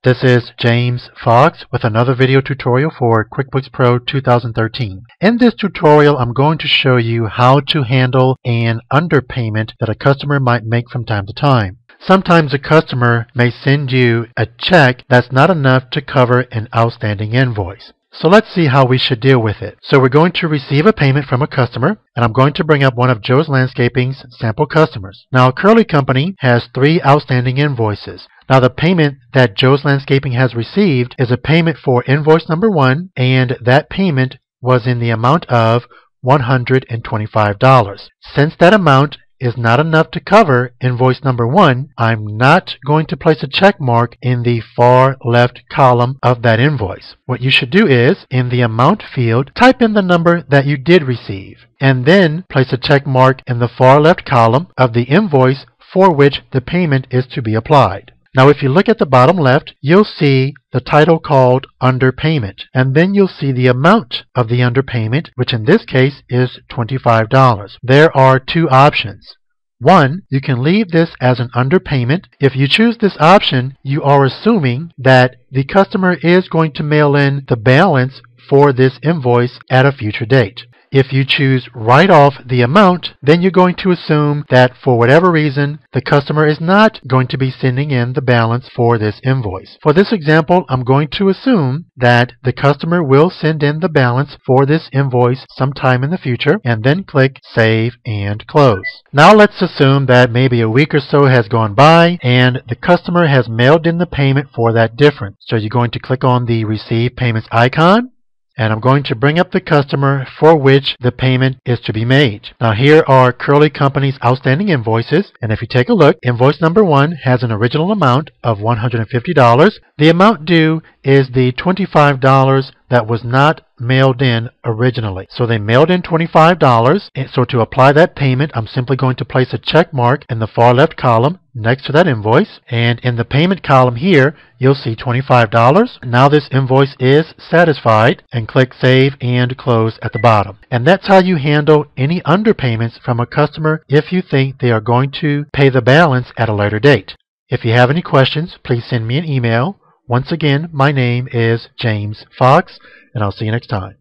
This is James Fox with another video tutorial for QuickBooks Pro 2013. In this tutorial, I'm going to show you how to handle an underpayment that a customer might make from time to time. Sometimes a customer may send you a check that's not enough to cover an outstanding invoice. So let's see how we should deal with it. So we're going to receive a payment from a customer, and I'm going to bring up one of Joe's Landscaping's sample customers. Now, Curly Company has 3 outstanding invoices. Now, the payment that Joe's Landscaping has received is a payment for invoice number 1, and that payment was in the amount of $125. Since that amount is not enough to cover invoice number 1, I'm not going to place a check mark in the far left column of that invoice. What you should do is, in the amount field, type in the number that you did receive, and then place a check mark in the far left column of the invoice for which the payment is to be applied. Now, if you look at the bottom left, you'll see the title called Underpayment, and then you'll see the amount of the underpayment, which in this case is $25. There are 2 options. 1, you can leave this as an underpayment. If you choose this option, you are assuming that the customer is going to mail in the balance for this invoice at a future date. If you choose write off the amount, then you're going to assume that for whatever reason, the customer is not going to be sending in the balance for this invoice. For this example, I'm going to assume that the customer will send in the balance for this invoice sometime in the future, and then click Save and Close. Now let's assume that maybe a week or so has gone by and the customer has mailed in the payment for that difference. So you're going to click on the Receive Payments icon, and I'm going to bring up the customer for which the payment is to be made. Now, here are Curly Company's outstanding invoices, and if you take a look, invoice number 1 has an original amount of $150. The amount due is the $25 that was not mailed in originally. So they mailed in $25, and so to apply that payment, I'm simply going to place a check mark in the far left column next to that invoice, and in the payment column here, you'll see $25. Now this invoice is satisfied, and click Save and Close at the bottom. And that's how you handle any underpayments from a customer if you think they are going to pay the balance at a later date. If you have any questions, please send me an email. Once again, my name is James Fox, and I'll see you next time.